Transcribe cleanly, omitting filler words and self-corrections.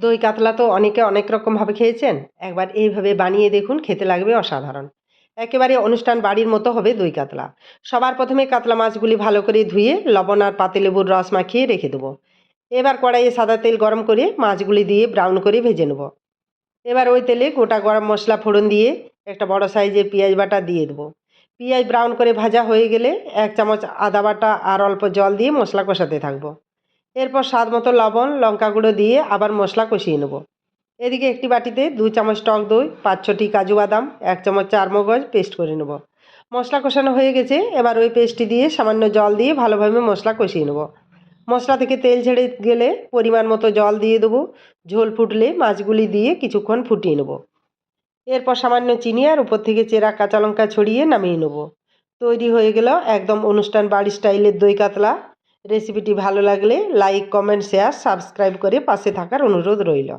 দই কাতলা তো অনেকে অনেক রকমভাবে খেয়েছেন। একবার এইভাবে বানিয়ে দেখুন, খেতে লাগবে অসাধারণ। একেবারে অনুষ্ঠান বাড়ির মতো হবে দই কাতলা। সবার প্রথমে কাতলা মাছগুলি ভালো করে ধুয়ে লবণ আর পাতিলেবুর রস মাখিয়ে রেখে দেবো। এবার কড়াইয়ে সাদা তেল গরম করে মাছগুলি দিয়ে ব্রাউন করে ভেজে নেব। এবার ওই তেলে গোটা গরম মশলা ফোড়ন দিয়ে একটা বড় সাইজের পেঁয়াজ বাটা দিয়ে দেবো। পেঁয়াজ ব্রাউন করে ভাজা হয়ে গেলে 1 চামচ আদা বাটা আর অল্প জল দিয়ে মশলা কষাতে থাকবো। এরপর স্বাদ মতো লবণ লঙ্কা গুঁড়ো দিয়ে আবার মশলা কষিয়ে নেব। এদিকে একটি বাটিতে 2 চামচ টক দই, 5-6টি কাজু বাদাম, 1 চামচ চারমগজ পেস্ট করে নেব। মশলা কষানো হয়ে গেছে, এবার ওই পেস্টটি দিয়ে সামান্য জল দিয়ে ভালোভাবে মশলা কষিয়ে নেব। মশলা থেকে তেল ছেড়ে গেলে পরিমাণ মতো জল দিয়ে দেবো। ঝোল ফুটলে মাছগুলি দিয়ে কিছুক্ষণ ফুটিয়ে নেব। এরপর সামান্য চিনি আর উপর থেকে চেরা কাঁচা লঙ্কা ছড়িয়ে নামিয়ে নেব। তৈরি হয়ে গেল একদম অনুষ্ঠান বাড়ি স্টাইলের দই কাতলা। রেসিপিটি ভালো লাগলে লাইক, কমেন্ট, শেয়ার, সাবস্ক্রাইব করে পাশে থাকার অনুরোধ রইল।